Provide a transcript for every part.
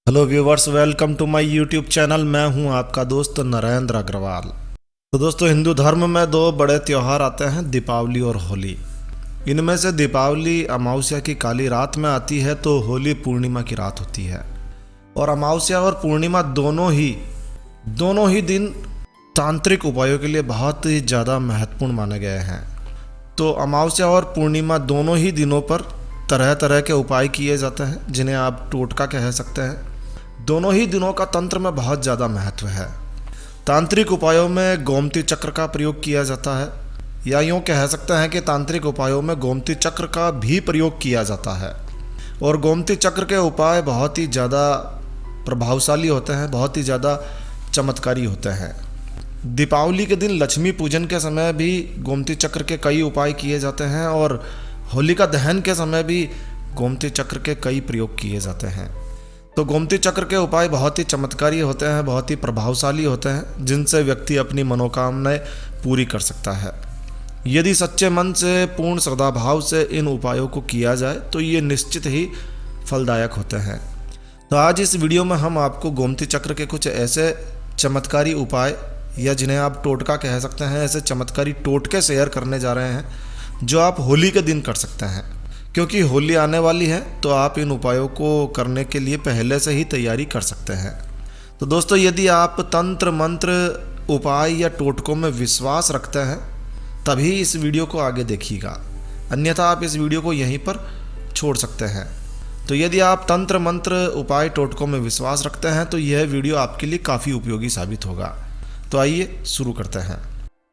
Hello viewers, welcome to my YouTube channel. मैं हूं आपका दोस्त नरेंद्र अग्रवाल। तो दोस्तों, हिंदू धर्म में दो बड़े त्यौहार आते हैं, दीपावली और होली। इनमें से दीपावली अमावस्या की काली रात में आती है तो होली पूर्णिमा की रात होती है। और अमावस्या और पूर्णिमा दोनों ही दिन तांत्रिक उपायों के लिए बहुत ही ज़्यादा महत्वपूर्ण माने गए हैं। तो अमावस्या और पूर्णिमा दोनों ही दिनों पर तरह तरह के उपाय किए जाते हैं, जिन्हें आप टोटका कह सकते हैं। दोनों ही दिनों का तंत्र में बहुत ज़्यादा महत्व है। तांत्रिक उपायों में गोमती चक्र का प्रयोग किया जाता है, या यूँ कह सकते हैं कि तांत्रिक उपायों में गोमती चक्र का भी प्रयोग किया जाता है। और गोमती चक्र के उपाय बहुत ही ज़्यादा प्रभावशाली होते हैं, बहुत ही ज़्यादा चमत्कारी होते हैं। दीपावली के दिन लक्ष्मी पूजन के समय भी गोमती चक्र के कई उपाय किए जाते हैं, और होलिका दहन के समय भी गोमती चक्र के कई प्रयोग किए जाते हैं। तो गोमती चक्र के उपाय बहुत ही चमत्कारी होते हैं, बहुत ही प्रभावशाली होते हैं, जिनसे व्यक्ति अपनी मनोकामनाएं पूरी कर सकता है। यदि सच्चे मन से, पूर्ण श्रद्धा भाव से इन उपायों को किया जाए तो ये निश्चित ही फलदायक होते हैं। तो आज इस वीडियो में हम आपको गोमती चक्र के कुछ ऐसे चमत्कारी उपाय, या जिन्हें आप टोटका कह सकते हैं, ऐसे चमत्कारी टोटके शेयर करने जा रहे हैं जो आप होली के दिन कर सकते हैं। क्योंकि होली आने वाली है तो आप इन उपायों को करने के लिए पहले से ही तैयारी कर सकते हैं। तो दोस्तों, यदि आप तंत्र मंत्र उपाय या टोटकों में विश्वास रखते हैं तभी इस वीडियो को आगे देखिएगा, अन्यथा आप इस वीडियो को यहीं पर छोड़ सकते हैं। तो यदि आप तंत्र मंत्र उपाय टोटकों में विश्वास रखते हैं तो यह वीडियो आपके लिए काफ़ी उपयोगी साबित होगा। तो आइए शुरू करते हैं।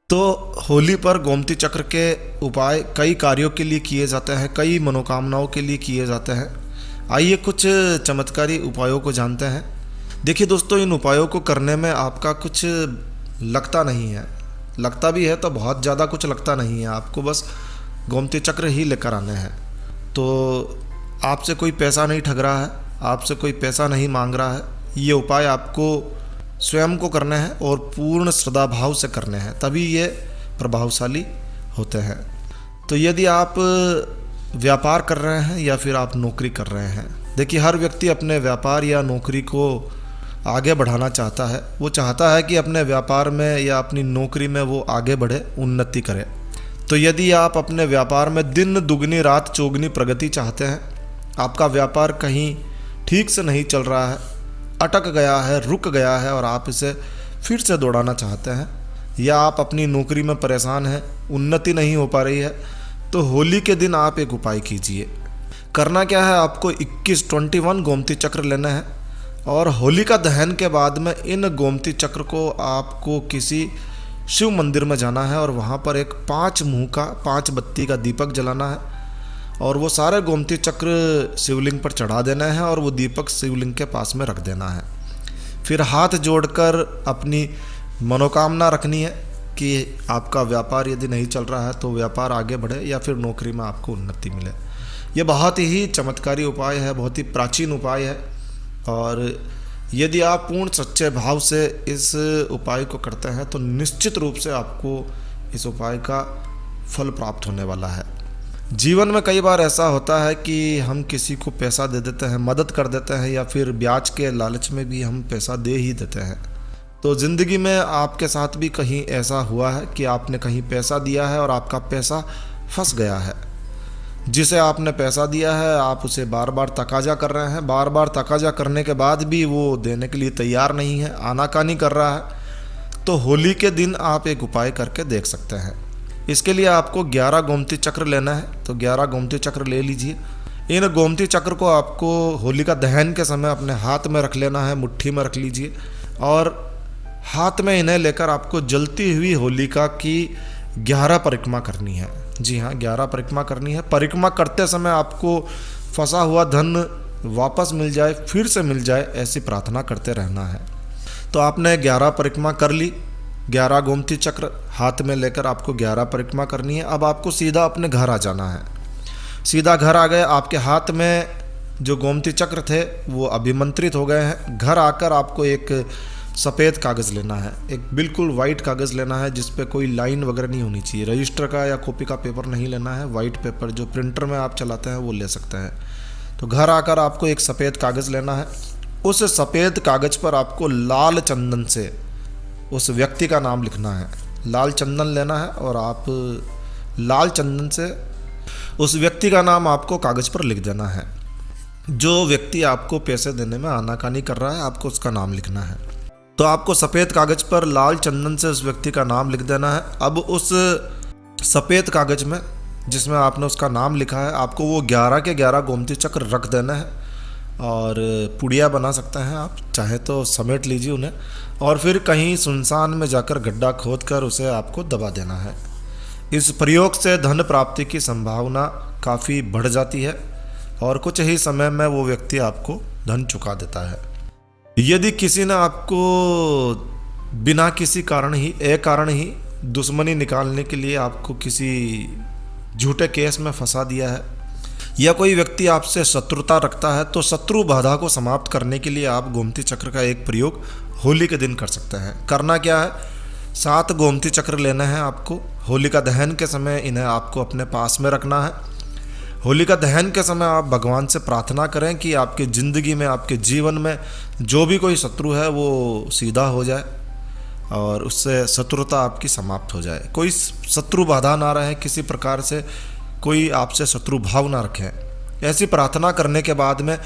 तो होली पर गोमती चक्र के उपाय कई कार्यों के लिए किए जाते हैं, कई मनोकामनाओं के लिए किए जाते हैं। आइए कुछ चमत्कारी उपायों को जानते हैं। देखिए दोस्तों, इन उपायों को करने में आपका कुछ लगता नहीं है, लगता भी है तो बहुत ज़्यादा कुछ लगता नहीं है। आपको बस गोमती चक्र ही लेकर आने हैं। तो आपसे कोई पैसा नहीं ठग रहा है, आपसे कोई पैसा नहीं मांग रहा है। ये उपाय आपको स्वयं को करने हैं और पूर्ण श्रद्धा भाव से करने हैं, तभी ये प्रभावशाली होते हैं। तो यदि आप व्यापार कर रहे हैं या फिर आप नौकरी कर रहे हैं, देखिए हर व्यक्ति अपने व्यापार या नौकरी को आगे बढ़ाना चाहता है। वो चाहता है कि अपने व्यापार में या अपनी नौकरी में वो आगे बढ़े, उन्नति करे। तो यदि आप अपने व्यापार में दिन दुगनी रात चौगुनी प्रगति चाहते हैं, आपका व्यापार कहीं ठीक से नहीं चल रहा है, अटक गया है, रुक गया है और आप इसे फिर से दौड़ाना चाहते हैं, या आप अपनी नौकरी में परेशान हैं, उन्नति नहीं हो पा रही है, तो होली के दिन आप एक उपाय कीजिए। करना क्या है, आपको 21 गोमती चक्र लेना है, और होलिका दहन के बाद में इन गोमती चक्र को आपको किसी शिव मंदिर में जाना है और वहाँ पर एक 5 मुँह का 5 बत्ती का दीपक जलाना है, और वो सारे गोमती चक्र शिवलिंग पर चढ़ा देना है और वो दीपक शिवलिंग के पास में रख देना है। फिर हाथ जोड़कर अपनी मनोकामना रखनी है कि आपका व्यापार यदि नहीं चल रहा है तो व्यापार आगे बढ़े, या फिर नौकरी में आपको उन्नति मिले। ये बहुत ही चमत्कारी उपाय है, बहुत ही प्राचीन उपाय है, और यदि आप पूर्ण सच्चे भाव से इस उपाय को करते हैं तो निश्चित रूप से आपको इस उपाय का फल प्राप्त होने वाला है। जीवन में कई बार ऐसा होता है कि हम किसी को पैसा दे देते हैं, मदद कर देते हैं, या फिर ब्याज के लालच में भी हम पैसा दे ही देते हैं। तो ज़िंदगी में आपके साथ भी कहीं ऐसा हुआ है कि आपने कहीं पैसा दिया है और आपका पैसा फंस गया है। जिसे आपने पैसा दिया है आप उसे बार बार तकाजा कर रहे हैं, बार बार तकाजा करने के बाद भी वो देने के लिए तैयार नहीं है, आनाकानी कर रहा है। तो होली के दिन आप एक उपाय करके देख सकते हैं। इसके लिए आपको 11 गोमती चक्र लेना है, तो 11 गोमती चक्र ले लीजिए। इन गोमती चक्र को आपको होलिका दहन के समय अपने हाथ में रख लेना है, मुट्ठी में रख लीजिए, और हाथ में इन्हें लेकर आपको जलती हुई होलिका की 11 परिक्रमा करनी है। जी हाँ, 11 परिक्रमा करनी है। परिक्रमा करते समय आपको फंसा हुआ धन वापस मिल जाए, फिर से मिल जाए, ऐसी प्रार्थना करते रहना है। तो आपने 11 परिक्रमा कर ली, 11 गोमती चक्र हाथ में लेकर आपको 11 परिक्रमा करनी है। अब आपको सीधा अपने घर आ जाना है। सीधा घर आ गए, आपके हाथ में जो गोमती चक्र थे वो अभिमंत्रित हो गए हैं। घर आकर आपको एक सफ़ेद कागज़ लेना है, एक बिल्कुल वाइट कागज़ लेना है जिस पे कोई लाइन वगैरह नहीं होनी चाहिए। रजिस्टर का या कॉपी का पेपर नहीं लेना है, वाइट पेपर जो प्रिंटर में आप चलाते हैं वो ले सकते हैं। तो घर आकर आपको एक सफ़ेद कागज़ लेना है उस सफ़ेद कागज़ पर आपको लाल चंदन से उस व्यक्ति का नाम लिखना है। लाल चंदन लेना है और आप लाल चंदन से उस व्यक्ति का नाम आपको कागज़ पर लिख देना है। जो व्यक्ति आपको पैसे देने में आनाकानी कर रहा है, आपको उसका नाम लिखना है। तो आपको सफ़ेद कागज़ पर लाल चंदन से उस व्यक्ति का नाम लिख देना है। अब उस सफ़ेद कागज़ में जिसमें आपने उसका नाम लिखा है, आपको वो 11 के 11 गोमती चक्र रख देना है। और पुड़िया बना सकते हैं आप, चाहे तो समेट लीजिए उन्हें, और फिर कहीं सुनसान में जाकर गड्ढा खोद कर उसे आपको दबा देना है। इस प्रयोग से धन प्राप्ति की संभावना काफ़ी बढ़ जाती है और कुछ ही समय में वो व्यक्ति आपको धन चुका देता है। यदि किसी ने आपको बिना किसी कारण ही अकारण ही दुश्मनी निकालने के लिए आपको किसी झूठे केस में फंसा दिया है, या कोई व्यक्ति आपसे शत्रुता रखता है, तो शत्रु बाधा को समाप्त करने के लिए आप गोमती चक्र का एक प्रयोग होली के दिन कर सकते हैं। करना क्या है, 7 गोमती चक्र लेना है आपको। होलिका दहन के समय इन्हें आपको अपने पास में रखना है। होलिका दहन के समय आप भगवान से प्रार्थना करें कि आपकी ज़िंदगी में, आपके जीवन में जो भी कोई शत्रु है वो सीधा हो जाए और उससे शत्रुता आपकी समाप्त हो जाए। कोई शत्रु बाधा ना रहे, किसी प्रकार से कोई आपसे शत्रु भाव ना रखे। ऐसी प्रार्थना करने के बाद में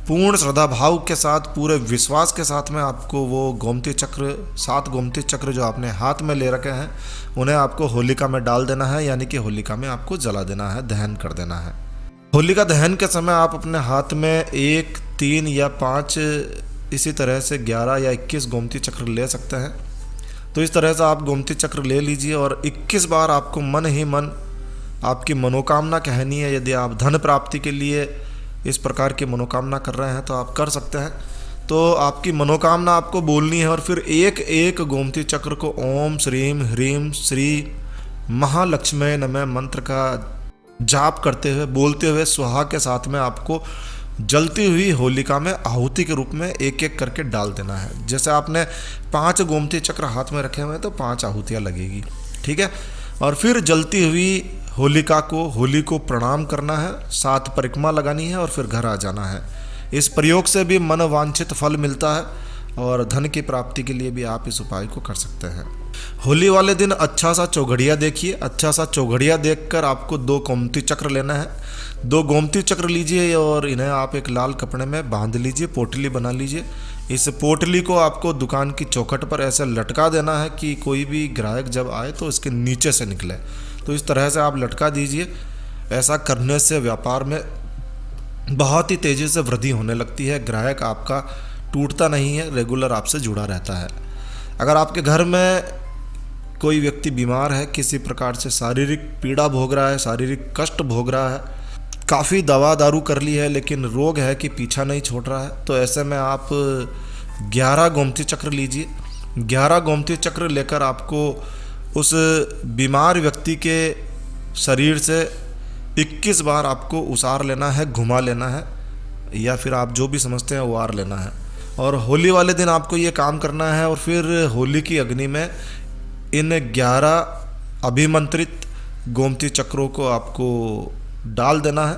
पूर्ण श्रद्धा भाव के साथ, पूरे विश्वास के साथ में आपको वो गोमती चक्र, 7 गोमती चक्र जो आपने हाथ में ले रखे हैं, उन्हें आपको होलिका में डाल देना है, यानी कि होलिका में आपको जला देना है, दहन कर देना है। होलिका दहन के समय आप अपने हाथ में 1, 3 या 5 इसी तरह से 11 या 21 गोमती चक्र ले सकते हैं। तो इस तरह से आप गोमती चक्र ले लीजिए और 21 बार आपको मन ही मन आपकी मनोकामना कहनी है। यदि आप धन प्राप्ति के लिए इस प्रकार की मनोकामना कर रहे हैं तो आप कर सकते हैं। तो आपकी मनोकामना आपको बोलनी है और फिर एक एक गोमती चक्र को ओम श्रीम ह्रीम श्री महालक्ष्मी नमः मंत्र का जाप करते हुए, बोलते हुए, स्वाहा के साथ में आपको जलती हुई होलिका में आहुति के रूप में एक एक करके डाल देना है। जैसे आपने 5 गोमती चक्र हाथ में रखे हुए हैं तो 5 आहुतियाँ लगेगी, ठीक है। और फिर जलती हुई होलिका को, होली को प्रणाम करना है, 7 परिक्रमा लगानी है और फिर घर आ जाना है। इस प्रयोग से भी मन वांछित फल मिलता है और धन की प्राप्ति के लिए भी आप इस उपाय को कर सकते हैं। होली वाले दिन अच्छा सा चौघड़िया देखिए। अच्छा सा चौघड़िया देखकर आपको 2 गोमती चक्र लेना है। 2 गोमती चक्र लीजिए और इन्हें आप एक लाल कपड़े में बांध लीजिए, पोटली बना लीजिए। इस पोटली को आपको दुकान की चौखट पर ऐसे लटका देना है कि कोई भी ग्राहक जब आए तो इसके नीचे से निकले। तो इस तरह से आप लटका दीजिए। ऐसा करने से व्यापार में बहुत ही तेज़ी से वृद्धि होने लगती है। ग्राहक आपका टूटता नहीं है, रेगुलर आपसे जुड़ा रहता है। अगर आपके घर में कोई व्यक्ति बीमार है, किसी प्रकार से शारीरिक पीड़ा भोग रहा है, शारीरिक कष्ट भोग रहा है, काफ़ी दवा दारू कर ली है लेकिन रोग है कि पीछा नहीं छोड़ रहा है, तो ऐसे में आप 11 गोमती चक्र लीजिए। 11 गोमती चक्र लेकर आपको उस बीमार व्यक्ति के शरीर से 21 बार आपको उसार लेना है, घुमा लेना है, या फिर आप जो भी समझते हैं उबार लेना है। और होली वाले दिन आपको ये काम करना है और फिर होली की अग्नि में इन 11 अभिमंत्रित गोमती चक्रों को आपको डाल देना है।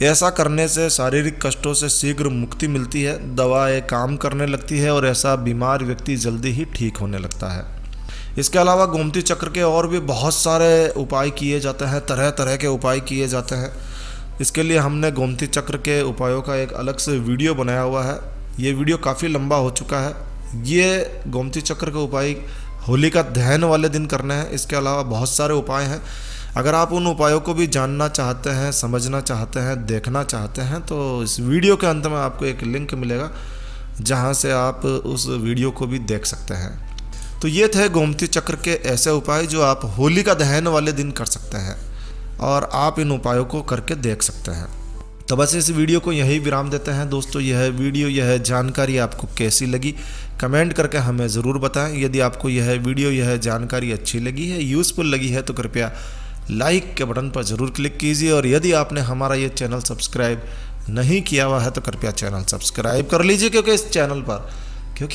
ऐसा करने से शारीरिक कष्टों से शीघ्र मुक्ति मिलती है, दवाएं काम करने लगती है और ऐसा बीमार व्यक्ति जल्दी ही ठीक होने लगता है। इसके अलावा गोमती चक्र के और भी बहुत सारे उपाय किए जाते हैं, तरह तरह के उपाय किए जाते हैं। इसके लिए हमने गोमती चक्र के उपायों का एक अलग से वीडियो बनाया हुआ है। ये वीडियो काफ़ी लंबा हो चुका है। ये गोमती चक्र के उपाय होली का दहन वाले दिन करने हैं। इसके अलावा बहुत सारे उपाय हैं। अगर आप उन उपायों को भी जानना चाहते हैं, समझना चाहते हैं, देखना चाहते हैं, तो इस वीडियो के अंत में आपको एक लिंक मिलेगा जहां से आप उस वीडियो को भी देख सकते हैं। तो ये थे गोमती चक्र के ऐसे उपाय जो आप होली का दहन वाले दिन कर सकते हैं और आप इन उपायों को करके देख सकते हैं। तो बस इस वीडियो को यही विराम देते हैं दोस्तों। यह वीडियो, यह जानकारी आपको कैसी लगी कमेंट करके हमें ज़रूर बताएं। यदि आपको यह वीडियो, यह जानकारी अच्छी लगी है, यूज़फुल लगी है, तो कृपया लाइक के बटन पर ज़रूर क्लिक कीजिए। और यदि आपने हमारा ये चैनल सब्सक्राइब नहीं किया हुआ है तो कृपया चैनल सब्सक्राइब कर लीजिए, क्योंकि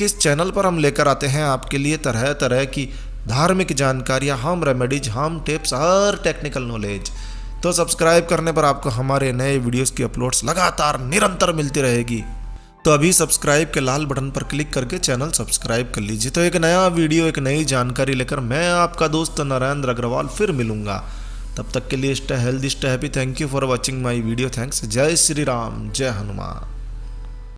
इस चैनल पर हम लेकर आते हैं आपके लिए तरह तरह की धार्मिक जानकारियाँ, होम रेमेडीज, होम टिप्स, हर टेक्निकल नॉलेज। तो सब्सक्राइब करने पर आपको हमारे नए वीडियोस की अपलोड्स लगातार निरंतर मिलती रहेगी। तो अभी सब्सक्राइब के लाल बटन पर क्लिक करके चैनल सब्सक्राइब कर लीजिए। तो एक नया वीडियो, एक नई जानकारी लेकर मैं आपका दोस्त नरेंद्र अग्रवाल फिर मिलूंगा। तब तक के लिए stay healthy, stay happy. Thank you for watching my video. Thanks. जय श्री राम, जय हनुमान।